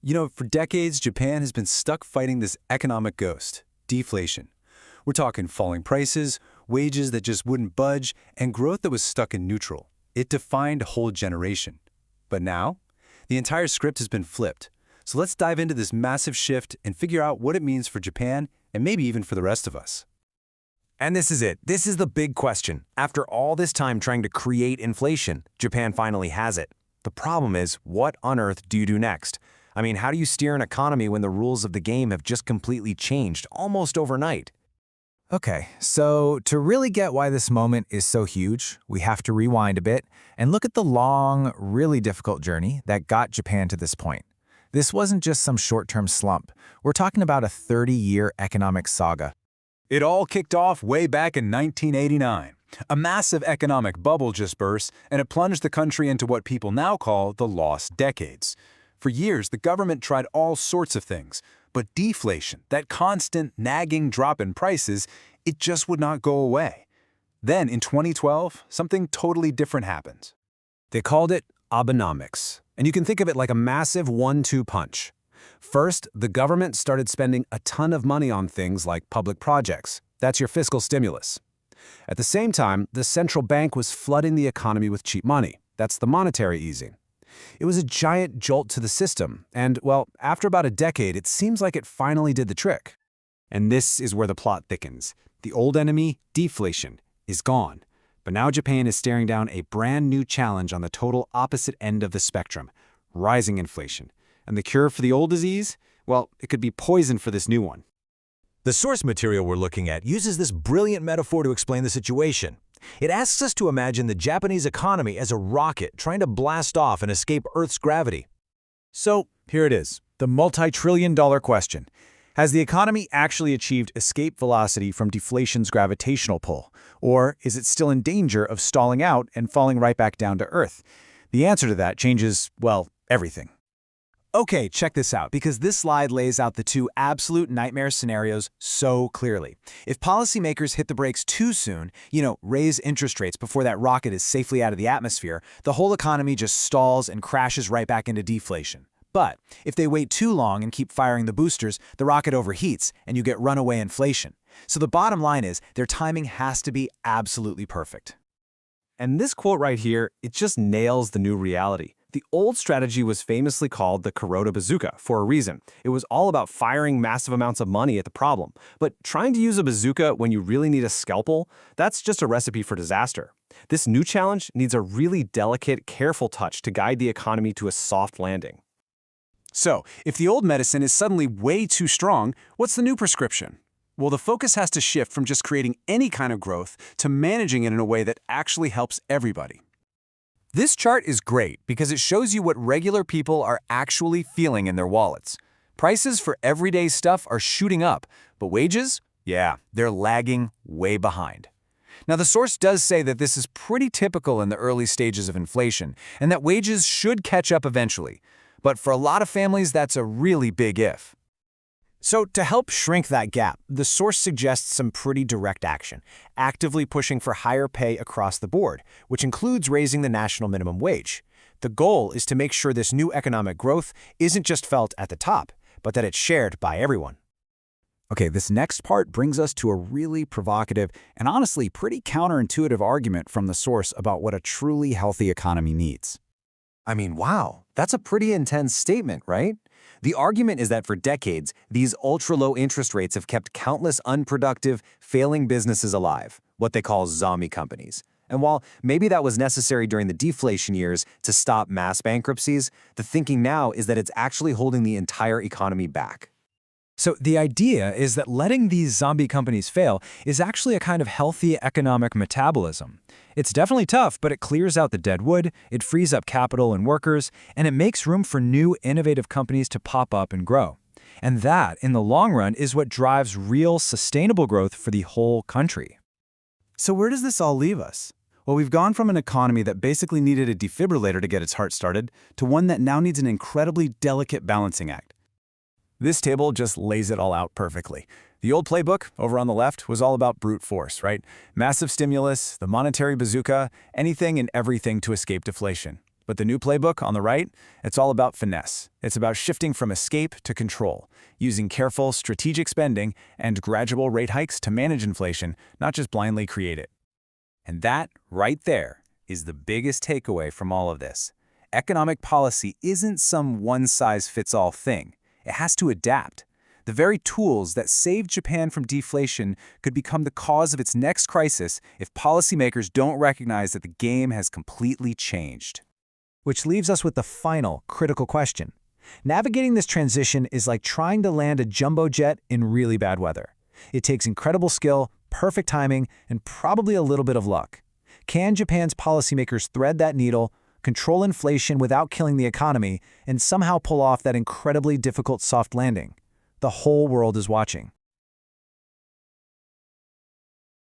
For decades, Japan has been stuck fighting this economic ghost, deflation. We're talking falling prices, wages that just wouldn't budge, and growth that was stuck in neutral. It defined a whole generation. But now, the entire script has been flipped. So let's dive into this massive shift and figure out what it means for Japan and maybe even for the rest of us. And this is it. This is the big question. After all this time trying to create inflation, Japan finally has it. The problem is, what on earth do you do next? I mean, how do you steer an economy when the rules of the game have just completely changed, almost overnight? Okay, so to really get why this moment is so huge, we have to rewind a bit and look at the long, really difficult journey that got Japan to this point. This wasn't just some short-term slump. We're talking about a 30-year economic saga. It all kicked off way back in 1989. A massive economic bubble just burst, and it plunged the country into what people now call the lost decades. For years, the government tried all sorts of things, but deflation, that constant, nagging drop in prices, it just would not go away. Then, in 2012, something totally different happened. They called it Abenomics, and you can think of it like a massive 1-2 punch. First, the government started spending a ton of money on things like public projects. That's your fiscal stimulus. At the same time, the central bank was flooding the economy with cheap money. That's the monetary easing. It was a giant jolt to the system, and, well, after about a decade, it seems like it finally did the trick. And this is where the plot thickens. The old enemy, deflation, is gone. But now Japan is staring down a brand new challenge on the total opposite end of the spectrum, rising inflation. And the cure for the old disease? Well, it could be poison for this new one. The source material we're looking at uses this brilliant metaphor to explain the situation. It asks us to imagine the Japanese economy as a rocket trying to blast off and escape Earth's gravity. So, here it is, the multi-trillion-dollar question. Has the economy actually achieved escape velocity from deflation's gravitational pull? Or is it still in danger of stalling out and falling right back down to Earth? The answer to that changes, well, everything. Okay, check this out, because this slide lays out the two absolute nightmare scenarios so clearly. If policymakers hit the brakes too soon, raise interest rates before that rocket is safely out of the atmosphere, the whole economy just stalls and crashes right back into deflation. But if they wait too long and keep firing the boosters, the rocket overheats and you get runaway inflation. So the bottom line is, their timing has to be absolutely perfect. And this quote right here, it just nails the new reality. The old strategy was famously called the Kuroda bazooka for a reason. It was all about firing massive amounts of money at the problem. But trying to use a bazooka when you really need a scalpel, that's just a recipe for disaster. This new challenge needs a really delicate, careful touch to guide the economy to a soft landing. So, if the old medicine is suddenly way too strong, what's the new prescription? Well, the focus has to shift from just creating any kind of growth to managing it in a way that actually helps everybody. This chart is great because it shows you what regular people are actually feeling in their wallets. Prices for everyday stuff are shooting up, but wages? Yeah, they're lagging way behind. Now, the source does say that this is pretty typical in the early stages of inflation, and that wages should catch up eventually. But for a lot of families, that's a really big if. So to help shrink that gap, the source suggests some pretty direct action, actively pushing for higher pay across the board, which includes raising the national minimum wage. The goal is to make sure this new economic growth isn't just felt at the top, but that it's shared by everyone. Okay, this next part brings us to a really provocative and honestly pretty counterintuitive argument from the source about what a truly healthy economy needs. I mean, wow, that's a pretty intense statement, right? The argument is that for decades, these ultra-low interest rates have kept countless unproductive, failing businesses alive, what they call zombie companies. And while maybe that was necessary during the deflation years to stop mass bankruptcies, the thinking now is that it's actually holding the entire economy back. So the idea is that letting these zombie companies fail is actually a kind of healthy economic metabolism. It's definitely tough, but it clears out the dead wood, it frees up capital and workers, and it makes room for new innovative companies to pop up and grow. And that, in the long run, is what drives real sustainable growth for the whole country. So where does this all leave us? Well, we've gone from an economy that basically needed a defibrillator to get its heart started to one that now needs an incredibly delicate balancing act. This table just lays it all out perfectly. The old playbook, over on the left, was all about brute force, right? Massive stimulus, the monetary bazooka, anything and everything to escape deflation. But the new playbook on the right, it's all about finesse. It's about shifting from escape to control, using careful, strategic spending and gradual rate hikes to manage inflation, not just blindly create it. And that, right there, is the biggest takeaway from all of this. Economic policy isn't some one-size-fits-all thing. It has to adapt. The very tools that saved Japan from deflation could become the cause of its next crisis if policymakers don't recognize that the game has completely changed. Which leaves us with the final, critical question. Navigating this transition is like trying to land a jumbo jet in really bad weather. It takes incredible skill, perfect timing, and probably a little bit of luck. Can Japan's policymakers thread that needle, control inflation without killing the economy, and somehow pull off that incredibly difficult soft landing? The whole world is watching.